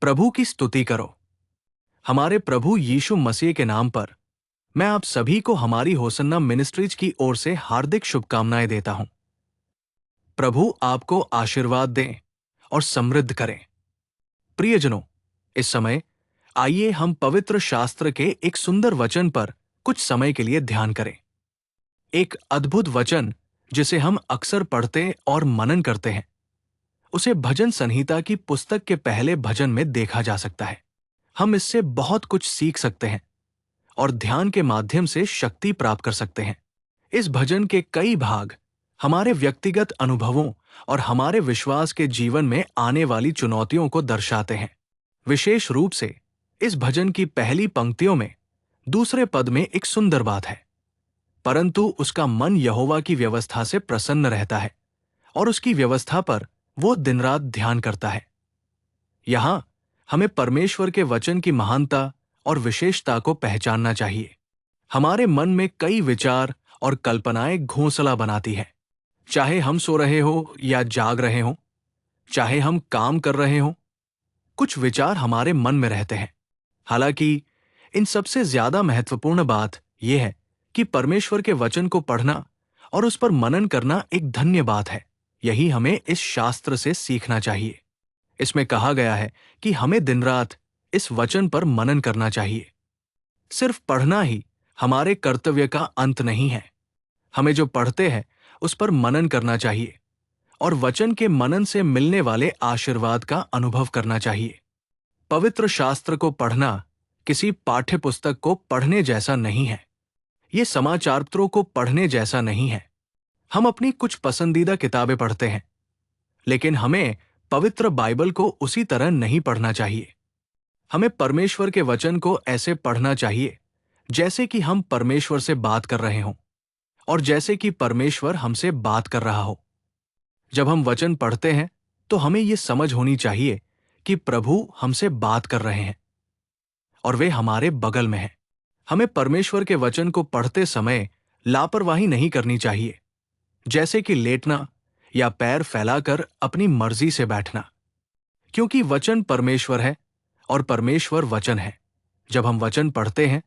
प्रभु की स्तुति करो। हमारे प्रभु यीशु मसीह के नाम पर मैं आप सभी को हमारी होसन्ना मिनिस्ट्रीज की ओर से हार्दिक शुभकामनाएं देता हूं। प्रभु आपको आशीर्वाद दें और समृद्ध करें। प्रियजनों, इस समय आइए हम पवित्र शास्त्र के एक सुंदर वचन पर कुछ समय के लिए ध्यान करें। एक अद्भुत वचन जिसे हम अक्सर पढ़ते और मनन करते हैं, उसे भजन संहिता की पुस्तक के पहले भजन में देखा जा सकता है। हम इससे बहुत कुछ सीख सकते हैं और ध्यान के माध्यम से शक्ति प्राप्त कर सकते हैं। इस भजन के कई भाग हमारे व्यक्तिगत अनुभवों और हमारे विश्वास के जीवन में आने वाली चुनौतियों को दर्शाते हैं। विशेष रूप से इस भजन की पहली पंक्तियों में दूसरे पद में एक सुंदर बात है, परंतु उसका मन यहोवा की व्यवस्था से प्रसन्न रहता है और उसकी व्यवस्था पर वो दिन रात ध्यान करता है। यहां हमें परमेश्वर के वचन की महानता और विशेषता को पहचानना चाहिए। हमारे मन में कई विचार और कल्पनाएं घोंसला बनाती है। चाहे हम सो रहे हो या जाग रहे हो, चाहे हम काम कर रहे हो, कुछ विचार हमारे मन में रहते हैं। हालांकि इन सबसे ज्यादा महत्वपूर्ण बात यह है कि परमेश्वर के वचन को पढ़ना और उस पर मनन करना एक धन्य बात है। यही हमें इस शास्त्र से सीखना चाहिए। इसमें कहा गया है कि हमें दिन रात इस वचन पर मनन करना चाहिए। सिर्फ पढ़ना ही हमारे कर्तव्य का अंत नहीं है। हमें जो पढ़ते हैं उस पर मनन करना चाहिए और वचन के मनन से मिलने वाले आशीर्वाद का अनुभव करना चाहिए। पवित्र शास्त्र को पढ़ना किसी पाठ्य पुस्तक को पढ़ने जैसा नहीं है। ये समाचार पत्रों को पढ़ने जैसा नहीं है। हम अपनी कुछ पसंदीदा किताबें पढ़ते हैं, लेकिन हमें पवित्र बाइबल को उसी तरह नहीं पढ़ना चाहिए। हमें परमेश्वर के वचन को ऐसे पढ़ना चाहिए जैसे कि हम परमेश्वर से बात कर रहे हों और जैसे कि परमेश्वर हमसे बात कर रहा हो। जब हम वचन पढ़ते हैं तो हमें यह समझ होनी चाहिए कि प्रभु हमसे बात कर रहे हैं और वे हमारे बगल में हैं। हमें परमेश्वर के वचन को पढ़ते समय लापरवाही नहीं करनी चाहिए, जैसे कि लेटना या पैर फैलाकर अपनी मर्जी से बैठना, क्योंकि वचन परमेश्वर है और परमेश्वर वचन है। जब हम वचन पढ़ते हैं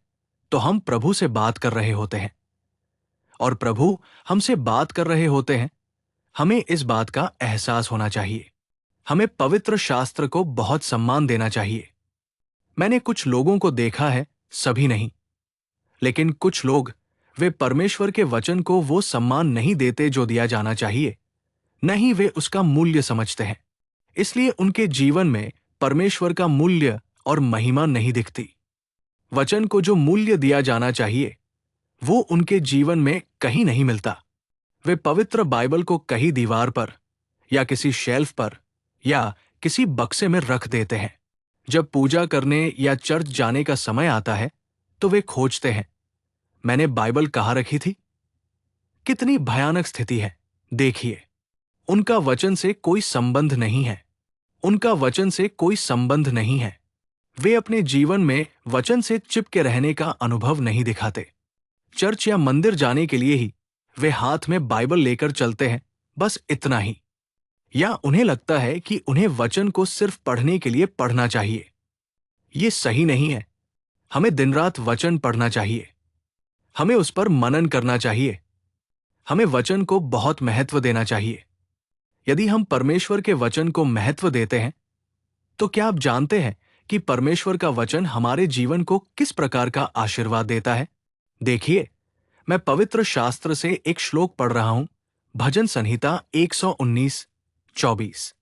तो हम प्रभु से बात कर रहे होते हैं और प्रभु हमसे बात कर रहे होते हैं। हमें इस बात का एहसास होना चाहिए। हमें पवित्र शास्त्र को बहुत सम्मान देना चाहिए। मैंने कुछ लोगों को देखा है, सभी नहीं, लेकिन कुछ लोग वे परमेश्वर के वचन को वो सम्मान नहीं देते जो दिया जाना चाहिए। नहीं, वे उसका मूल्य समझते हैं, इसलिए उनके जीवन में परमेश्वर का मूल्य और महिमा नहीं दिखती। वचन को जो मूल्य दिया जाना चाहिए वो उनके जीवन में कहीं नहीं मिलता। वे पवित्र बाइबल को कहीं दीवार पर या किसी शेल्फ पर या किसी बक्से में रख देते हैं। जब पूजा करने या चर्च जाने का समय आता है तो वे खोजते हैं, मैंने बाइबल कहाँ रखी थी। कितनी भयानक स्थिति है। देखिए, उनका वचन से कोई संबंध नहीं है। उनका वचन से कोई संबंध नहीं है। वे अपने जीवन में वचन से चिपके रहने का अनुभव नहीं दिखाते। चर्च या मंदिर जाने के लिए ही वे हाथ में बाइबल लेकर चलते हैं, बस इतना ही। या उन्हें लगता है कि उन्हें वचन को सिर्फ पढ़ने के लिए पढ़ना चाहिए। ये सही नहीं है। हमें दिन रात वचन पढ़ना चाहिए। हमें उस पर मनन करना चाहिए। हमें वचन को बहुत महत्व देना चाहिए। यदि हम परमेश्वर के वचन को महत्व देते हैं तो क्या आप जानते हैं कि परमेश्वर का वचन हमारे जीवन को किस प्रकार का आशीर्वाद देता है? देखिए, मैं पवित्र शास्त्र से एक श्लोक पढ़ रहा हूं, भजन संहिता 119:24।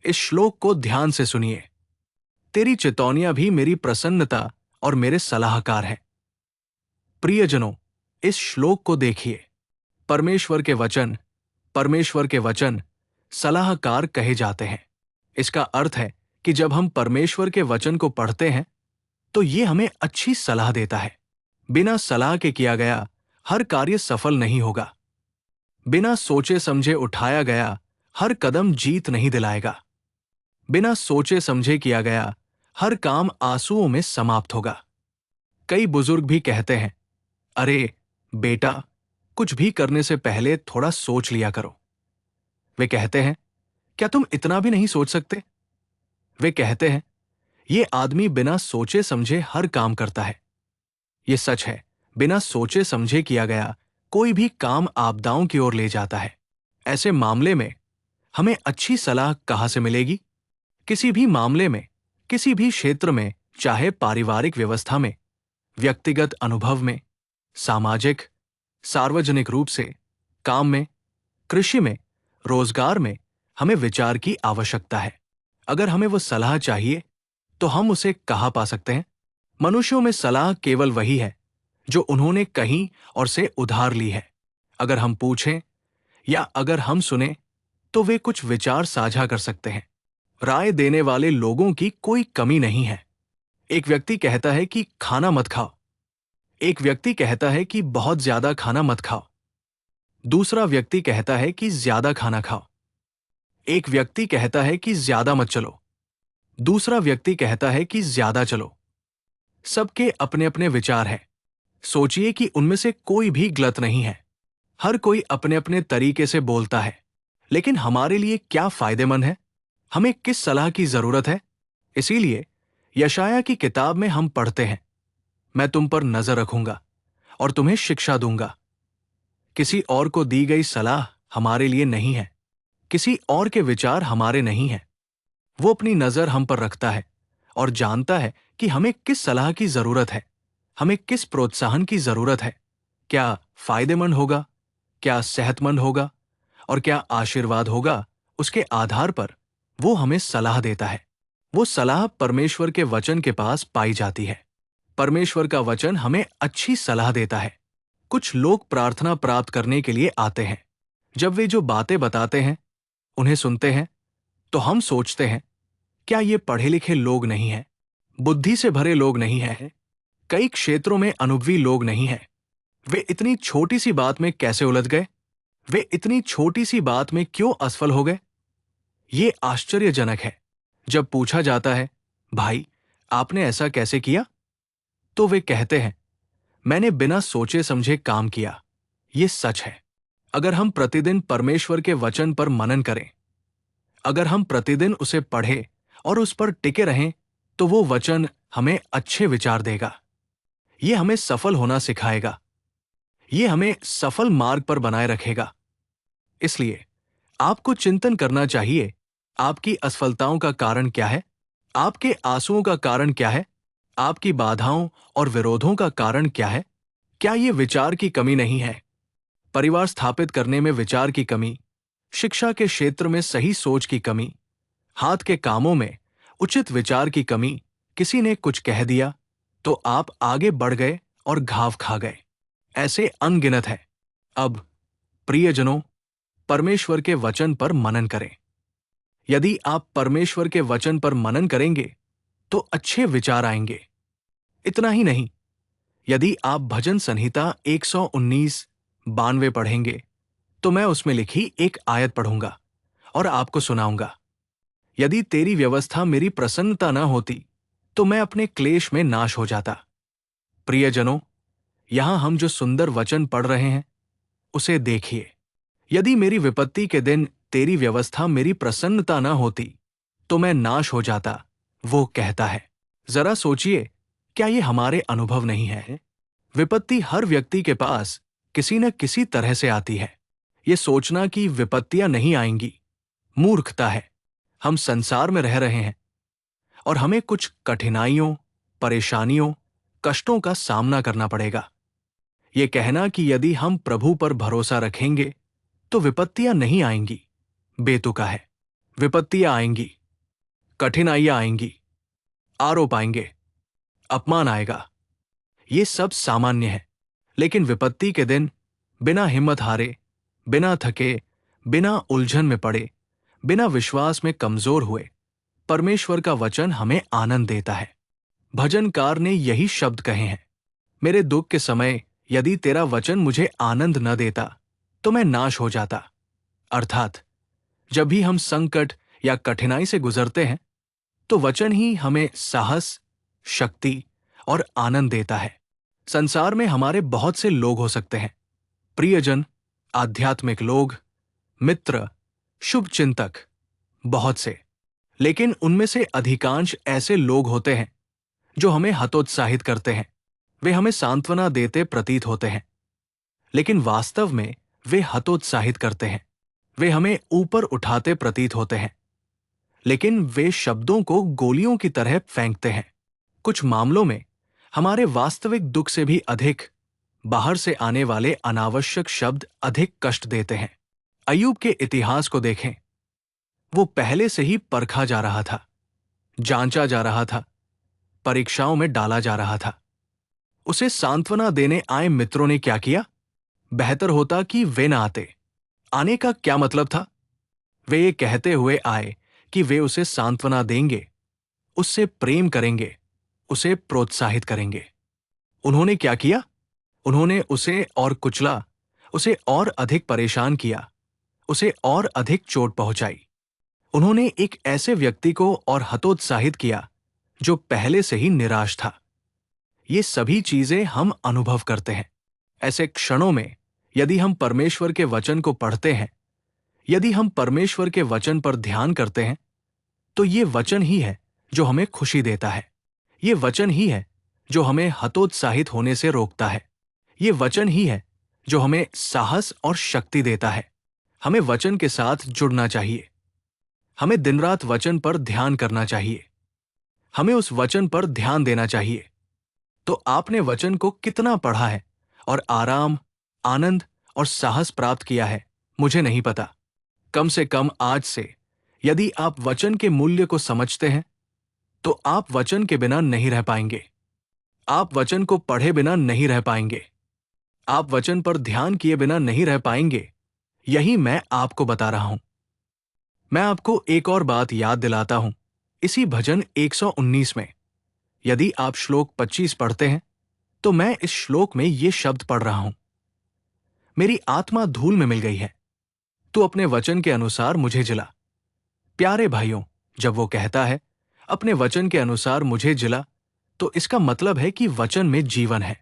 इस श्लोक को ध्यान से सुनिए। तेरी चितौनियां भी मेरी प्रसन्नता और मेरे सलाहकार हैं। प्रियजनों, इस श्लोक को देखिए। परमेश्वर के वचन सलाहकार कहे जाते हैं। इसका अर्थ है कि जब हम परमेश्वर के वचन को पढ़ते हैं तो ये हमें अच्छी सलाह देता है। बिना सलाह के किया गया हर कार्य सफल नहीं होगा। बिना सोचे समझे उठाया गया हर कदम जीत नहीं दिलाएगा। बिना सोचे समझे किया गया हर काम आंसुओं में समाप्त होगा। कई बुजुर्ग भी कहते हैं, अरे बेटा, कुछ भी करने से पहले थोड़ा सोच लिया करो। वे कहते हैं, क्या तुम इतना भी नहीं सोच सकते? वे कहते हैं, ये आदमी बिना सोचे समझे हर काम करता है। ये सच है, बिना सोचे समझे किया गया कोई भी काम आपदाओं की ओर ले जाता है। ऐसे मामले में हमें अच्छी सलाह कहाँ से मिलेगी? किसी भी मामले में, किसी भी क्षेत्र में, चाहे पारिवारिक व्यवस्था में, व्यक्तिगत अनुभव में, सामाजिक, सार्वजनिक रूप से, काम में, कृषि में, रोजगार में, हमें विचार की आवश्यकता है। अगर हमें वो सलाह चाहिए तो हम उसे कहाँ पा सकते हैं? मनुष्यों में सलाह केवल वही है जो उन्होंने कहीं और से उधार ली है। अगर हम पूछें या अगर हम सुने तो वे कुछ विचार साझा कर सकते हैं। राय देने वाले लोगों की कोई कमी नहीं है। एक व्यक्ति कहता है कि खाना मत खाओ। एक व्यक्ति कहता है कि बहुत ज्यादा खाना मत खाओ। दूसरा व्यक्ति कहता है कि ज्यादा खाना खाओ। एक व्यक्ति कहता है कि ज्यादा मत चलो। दूसरा व्यक्ति कहता है कि ज्यादा चलो। सबके अपने अपने विचार हैं। सोचिए कि उनमें से कोई भी गलत नहीं है। हर कोई अपने अपने तरीके से बोलता है, लेकिन हमारे लिए क्या फायदेमंद है? हमें किस सलाह की जरूरत है? इसीलिए यशायाह की किताब में हम पढ़ते हैं, मैं तुम पर नजर रखूंगा और तुम्हें शिक्षा दूंगा। किसी और को दी गई सलाह हमारे लिए नहीं है। किसी और के विचार हमारे नहीं हैं। वो अपनी नजर हम पर रखता है और जानता है कि हमें किस सलाह की जरूरत है, हमें किस प्रोत्साहन की जरूरत है, क्या फायदेमंद होगा, क्या सेहतमंद होगा और क्या आशीर्वाद होगा। उसके आधार पर वो हमें सलाह देता है। वो सलाह परमेश्वर के वचन के पास पाई जाती है। परमेश्वर का वचन हमें अच्छी सलाह देता है। कुछ लोग प्रार्थना प्राप्त करने के लिए आते हैं। जब वे जो बातें बताते हैं उन्हें सुनते हैं तो हम सोचते हैं, क्या ये पढ़े लिखे लोग नहीं हैं? बुद्धि से भरे लोग नहीं हैं? कई क्षेत्रों में अनुभवी लोग नहीं हैं? वे इतनी छोटी सी बात में कैसे उलझ गए? वे इतनी छोटी सी बात में क्यों असफल हो गए? ये आश्चर्यजनक है। जब पूछा जाता है, भाई आपने ऐसा कैसे किया, तो वे कहते हैं, मैंने बिना सोचे समझे काम किया। ये सच है। अगर हम प्रतिदिन परमेश्वर के वचन पर मनन करें, अगर हम प्रतिदिन उसे पढ़ें और उस पर टिके रहें, तो वो वचन हमें अच्छे विचार देगा। ये हमें सफल होना सिखाएगा। ये हमें सफल मार्ग पर बनाए रखेगा। इसलिए आपको चिंतन करना चाहिए, आपकी असफलताओं का कारण क्या है? आपके आंसुओं का कारण क्या है? आपकी बाधाओं और विरोधों का कारण क्या है? क्या ये विचार की कमी नहीं है? परिवार स्थापित करने में विचार की कमी, शिक्षा के क्षेत्र में सही सोच की कमी, हाथ के कामों में उचित विचार की कमी, किसी ने कुछ कह दिया तो आप आगे बढ़ गए और घाव खा गए। ऐसे अनगिनत है। अब प्रियजनों, परमेश्वर के वचन पर मनन करें। यदि आप परमेश्वर के वचन पर मनन करेंगे तो अच्छे विचार आएंगे। इतना ही नहीं, यदि आप भजन संहिता 119-92 पढ़ेंगे तो मैं उसमें लिखी एक आयत पढ़ूंगा और आपको सुनाऊंगा। यदि तेरी व्यवस्था मेरी प्रसन्नता न होती तो मैं अपने क्लेश में नाश हो जाता। प्रियजनों, यहां हम जो सुंदर वचन पढ़ रहे हैं उसे देखिए। यदि मेरी विपत्ति के दिन तेरी व्यवस्था मेरी प्रसन्नता न होती तो मैं नाश हो जाता, वो कहता है। जरा सोचिए, क्या ये हमारे अनुभव नहीं है? विपत्ति हर व्यक्ति के पास किसी न किसी तरह से आती है। ये सोचना कि विपत्तियां नहीं आएंगी मूर्खता है। हम संसार में रह रहे हैं और हमें कुछ कठिनाइयों, परेशानियों, कष्टों का सामना करना पड़ेगा। ये कहना कि यदि हम प्रभु पर भरोसा रखेंगे तो विपत्तियां नहीं आएंगी, बेतुका है। विपत्तियां आएंगी, कठिनाइयां आएंगी, आरोप आएंगे, अपमान आएगा। ये सब सामान्य है। लेकिन विपत्ति के दिन बिना हिम्मत हारे, बिना थके, बिना उलझन में पड़े, बिना विश्वास में कमजोर हुए परमेश्वर का वचन हमें आनंद देता है। भजनकार ने यही शब्द कहे हैं, मेरे दुख के समय यदि तेरा वचन मुझे आनंद न देता तो मैं नाश हो जाता। अर्थात जब भी हम संकट या कठिनाई से गुजरते हैं तो वचन ही हमें साहस, शक्ति और आनंद देता है। संसार में हमारे बहुत से लोग हो सकते हैं, प्रियजन, आध्यात्मिक लोग, मित्र, शुभचिंतक, बहुत से। लेकिन उनमें से अधिकांश ऐसे लोग होते हैं जो हमें हतोत्साहित करते हैं। वे हमें सांत्वना देते प्रतीत होते हैं, लेकिन वास्तव में वे हतोत्साहित करते हैं। वे हमें ऊपर उठाते प्रतीत होते हैं, लेकिन वे शब्दों को गोलियों की तरह फेंकते हैं। कुछ मामलों में हमारे वास्तविक दुख से भी अधिक बाहर से आने वाले अनावश्यक शब्द अधिक कष्ट देते हैं। अय्यूब के इतिहास को देखें। वो पहले से ही परखा जा रहा था, जांचा जा रहा था, परीक्षाओं में डाला जा रहा था। उसे सांत्वना देने आए मित्रों ने क्या किया? बेहतर होता कि वे न आते। आने का क्या मतलब था? वे ये कहते हुए आए कि वे उसे सांत्वना देंगे, उससे प्रेम करेंगे, उसे प्रोत्साहित करेंगे। उन्होंने क्या किया? उन्होंने उसे और कुचला, उसे और अधिक परेशान किया, उसे और अधिक चोट पहुंचाई। उन्होंने एक ऐसे व्यक्ति को और हतोत्साहित किया जो पहले से ही निराश था। ये सभी चीजें हम अनुभव करते हैं। ऐसे क्षणों में यदि हम परमेश्वर के वचन को पढ़ते हैं, यदि हम परमेश्वर के वचन पर ध्यान करते हैं, तो ये वचन ही है जो हमें खुशी देता है। ये वचन ही है जो हमें हतोत्साहित होने से रोकता है। ये वचन ही है जो हमें साहस और शक्ति देता है। हमें वचन के साथ जुड़ना चाहिए। हमें दिन रात वचन पर ध्यान करना चाहिए। हमें उस वचन पर ध्यान देना चाहिए। तो आपने वचन को कितना पढ़ा है और आराम, आनंद और साहस प्राप्त किया है, मुझे नहीं पता। कम से कम आज से यदि आप वचन के मूल्य को समझते हैं, तो आप वचन के बिना नहीं रह पाएंगे। आप वचन को पढ़े बिना नहीं रह पाएंगे। आप वचन पर ध्यान किए बिना नहीं रह पाएंगे। यही मैं आपको बता रहा हूं। मैं आपको एक और बात याद दिलाता हूं। इसी भजन 119 में यदि आप श्लोक 25 पढ़ते हैं, तो मैं इस श्लोक में ये शब्द पढ़ रहा हूं। मेरी आत्मा धूल में मिल गई है, तू अपने वचन के अनुसार मुझे जिला। प्यारे भाइयों, जब वो कहता है अपने वचन के अनुसार मुझे जिला, तो इसका मतलब है कि वचन में जीवन है।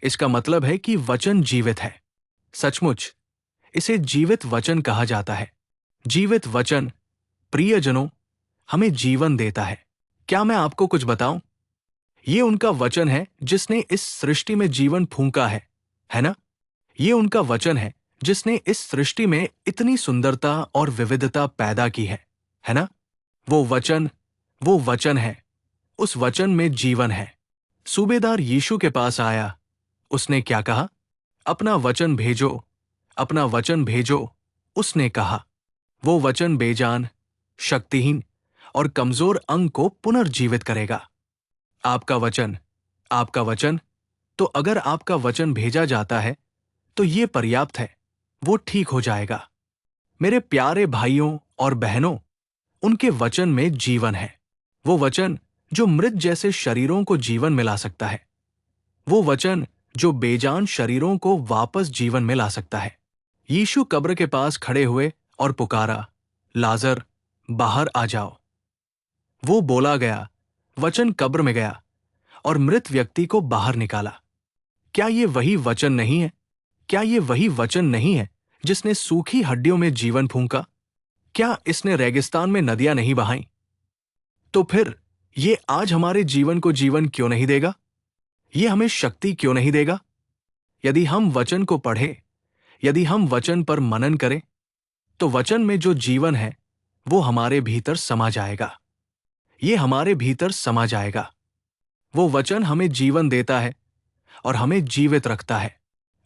इसका मतलब है कि वचन जीवित है। सचमुच इसे जीवित वचन कहा जाता है। जीवित वचन, प्रियजनों, हमें जीवन देता है। क्या मैं आपको कुछ बताऊं? ये उनका वचन है जिसने इस सृष्टि में जीवन फूंका है ना? ये उनका वचन है जिसने इस सृष्टि में इतनी सुंदरता और विविधता पैदा की है ना? वो वचन है। उस वचन में जीवन है। सूबेदार यीशु के पास आया। उसने क्या कहा? अपना वचन भेजो, अपना वचन भेजो। उसने कहा। वो वचन बेजान, शक्तिहीन और कमजोर अंग को पुनर्जीवित करेगा। आपका वचन, तो अगर आपका वचन भेजा जाता है, तो ये पर्याप्त है। वो ठीक हो जाएगा। मेरे प्यारे भाइयों और बहनों, उनके वचन में जीवन है। वो वचन जो मृत जैसे शरीरों को जीवन में ला सकता है। वो वचन जो बेजान शरीरों को वापस जीवन में ला सकता है। यीशु कब्र के पास खड़े हुए और पुकारा, लाजर, बाहर आ जाओ। वो बोला गया, वचन कब्र में गया और मृत व्यक्ति को बाहर निकाला। क्या ये वही वचन नहीं है? क्या ये वही वचन नहीं है जिसने सूखी हड्डियों में जीवन फूंका? क्या इसने रेगिस्तान में नदियां नहीं बहाईं? तो फिर ये आज हमारे जीवन को जीवन क्यों नहीं देगा? ये हमें शक्ति क्यों नहीं देगा? यदि हम वचन को पढ़ें, यदि हम वचन पर मनन करें, तो वचन में जो जीवन है वो हमारे भीतर समा जाएगा। ये हमारे भीतर समा जाएगा। वो वचन हमें जीवन देता है और हमें जीवित रखता है।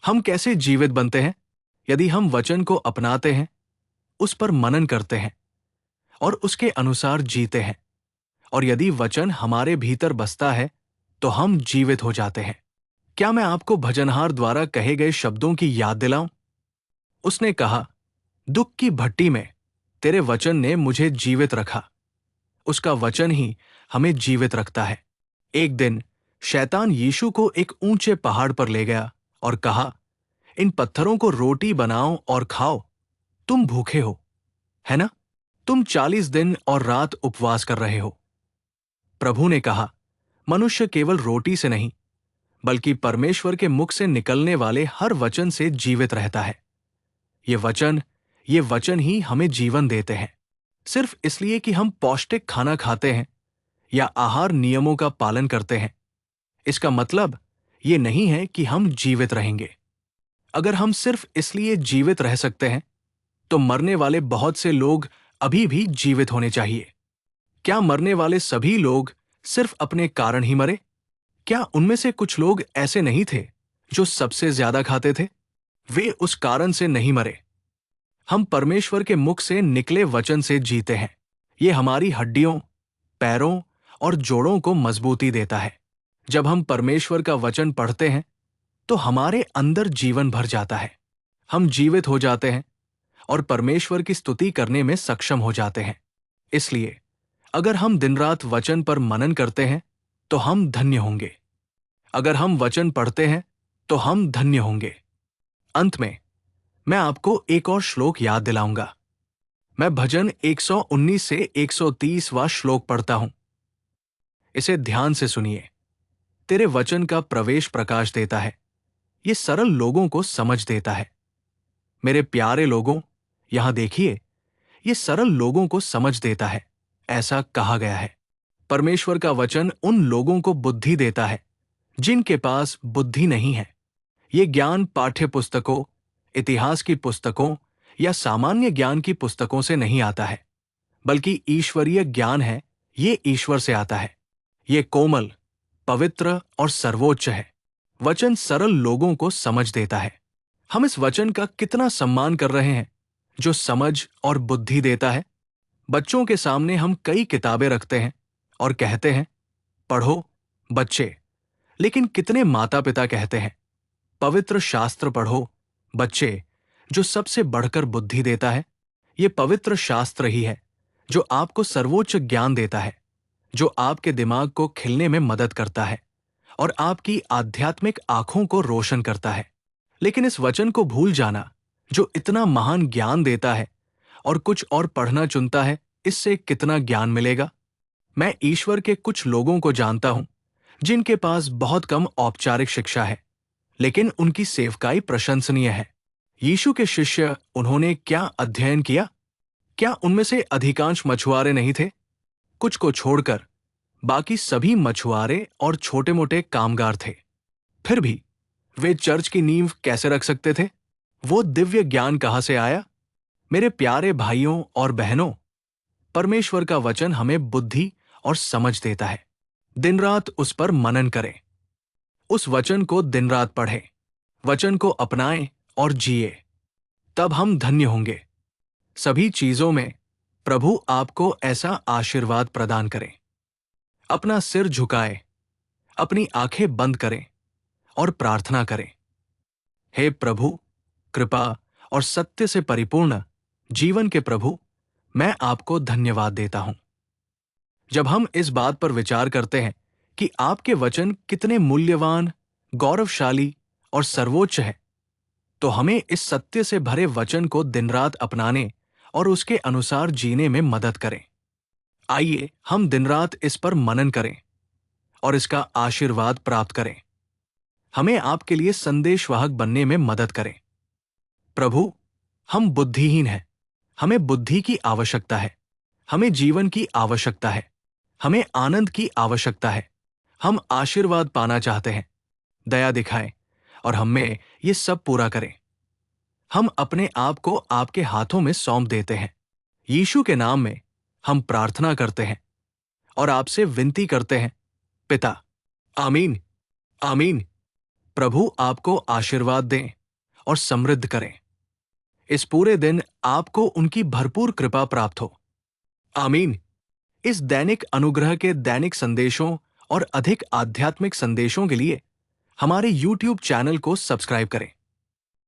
हम कैसे जीवित बनते हैं? यदि हम वचन को अपनाते हैं, उस पर मनन करते हैं और उसके अनुसार जीते हैं। और यदि वचन हमारे भीतर बसता है, तो हम जीवित हो जाते हैं। क्या मैं आपको भजनहार द्वारा कहे गए शब्दों की याद दिलाऊं? उसने कहा, दुख की भट्टी में तेरे वचन ने मुझे जीवित रखा। उसका वचन ही हमें जीवित रखता है। एक दिन शैतान यीशु को एक ऊंचे पहाड़ पर ले गया और कहा, इन पत्थरों को रोटी बनाओ और खाओ। तुम भूखे हो, है ना? तुम 40 दिन और रात उपवास कर रहे हो। प्रभु ने कहा, मनुष्य केवल रोटी से नहीं, बल्कि परमेश्वर के मुख से निकलने वाले हर वचन से जीवित रहता है। ये वचन ही हमें जीवन देते हैं। सिर्फ इसलिए कि हम पौष्टिक खाना खाते हैं या आहार नियमों का पालन करते हैं, इसका मतलब ये नहीं है कि हम जीवित रहेंगे। अगर हम सिर्फ इसलिए जीवित रह सकते हैं, तो मरने वाले बहुत से लोग अभी भी जीवित होने चाहिए। क्या मरने वाले सभी लोग सिर्फ अपने कारण ही मरे? क्या उनमें से कुछ लोग ऐसे नहीं थे जो सबसे ज्यादा खाते थे? वे उस कारण से नहीं मरे। हम परमेश्वर के मुख से निकले वचन से जीते हैं। ये हमारी हड्डियों, पैरों और जोड़ों को मजबूती देता है। जब हम परमेश्वर का वचन पढ़ते हैं, तो हमारे अंदर जीवन भर जाता है। हम जीवित हो जाते हैं और परमेश्वर की स्तुति करने में सक्षम हो जाते हैं। इसलिए अगर हम दिन रात वचन पर मनन करते हैं, तो हम धन्य होंगे। अगर हम वचन पढ़ते हैं, तो हम धन्य होंगे। अंत में मैं आपको एक और श्लोक याद दिलाऊंगा। मैं भजन 119 से 130वां श्लोक पढ़ता हूं। इसे ध्यान से सुनिए। तेरे वचन का प्रवेश प्रकाश देता है, ये सरल लोगों को समझ देता है। मेरे प्यारे लोगों, यहां देखिए, ये सरल लोगों को समझ देता है, ऐसा कहा गया है। परमेश्वर का वचन उन लोगों को बुद्धि देता है जिनके पास बुद्धि नहीं है। ये ज्ञान पाठ्य पुस्तकों, इतिहास की पुस्तकों या सामान्य ज्ञान की पुस्तकों से नहीं आता है, बल्कि ईश्वरीय ज्ञान है। ये ईश्वर से आता है। ये कोमल, पवित्र और सर्वोच्च है। वचन सरल लोगों को समझ देता है। हम इस वचन का कितना सम्मान कर रहे हैं, जो समझ और बुद्धि देता है। बच्चों के सामने हम कई किताबें रखते हैं और कहते हैं, पढ़ो बच्चे। लेकिन कितने माता पिता कहते हैं, पवित्र शास्त्र पढ़ो बच्चे, जो सबसे बढ़कर बुद्धि देता है। ये पवित्र शास्त्र ही है जो आपको सर्वोच्च ज्ञान देता है, जो आपके दिमाग को खिलने में मदद करता है और आपकी आध्यात्मिक आंखों को रोशन करता है। लेकिन इस वचन को भूल जाना, जो इतना महान ज्ञान देता है, और कुछ और पढ़ना चुनता है, इससे कितना ज्ञान मिलेगा? मैं ईश्वर के कुछ लोगों को जानता हूं जिनके पास बहुत कम औपचारिक शिक्षा है, लेकिन उनकी सेवकाई प्रशंसनीय है। यीशु के शिष्य, उन्होंने क्या अध्ययन किया? क्या उनमें से अधिकांश मछुआरे नहीं थे? कुछ को छोड़कर बाकी सभी मछुआरे और छोटे मोटे कामगार थे। फिर भी वे चर्च की नींव कैसे रख सकते थे? वो दिव्य ज्ञान कहां से आया? मेरे प्यारे भाइयों और बहनों, परमेश्वर का वचन हमें बुद्धि और समझ देता है। दिन रात उस पर मनन करें। उस वचन को दिन रात पढ़ें, वचन को अपनाएं और जिए। तब हम धन्य होंगे। सभी चीजों में प्रभु आपको ऐसा आशीर्वाद प्रदान करें। अपना सिर झुकाएं, अपनी आंखें बंद करें और प्रार्थना करें। हे प्रभु, कृपा और सत्य से परिपूर्ण जीवन के प्रभु, मैं आपको धन्यवाद देता हूं। जब हम इस बात पर विचार करते हैं कि आपके वचन कितने मूल्यवान, गौरवशाली और सर्वोच्च है, तो हमें इस सत्य से भरे वचन को दिन रात अपनाने और उसके अनुसार जीने में मदद करें। आइए हम दिन रात इस पर मनन करें और इसका आशीर्वाद प्राप्त करें। हमें आपके लिए संदेशवाहक बनने में मदद करें। प्रभु, हम बुद्धिहीन हैं। हमें बुद्धि की आवश्यकता है। हमें जीवन की आवश्यकता है। हमें आनंद की आवश्यकता है। हम आशीर्वाद पाना चाहते हैं। दया दिखाएं और हमें ये सब पूरा करें। हम अपने आप को आपके हाथों में सौंप देते हैं। यीशु के नाम में हम प्रार्थना करते हैं और आपसे विनती करते हैं, पिता। आमीन, आमीन। प्रभु आपको आशीर्वाद दें और समृद्ध करें। इस पूरे दिन आपको उनकी भरपूर कृपा प्राप्त हो। आमीन। इस दैनिक अनुग्रह के दैनिक संदेशों और अधिक आध्यात्मिक संदेशों के लिए हमारे YouTube चैनल को सब्सक्राइब करें।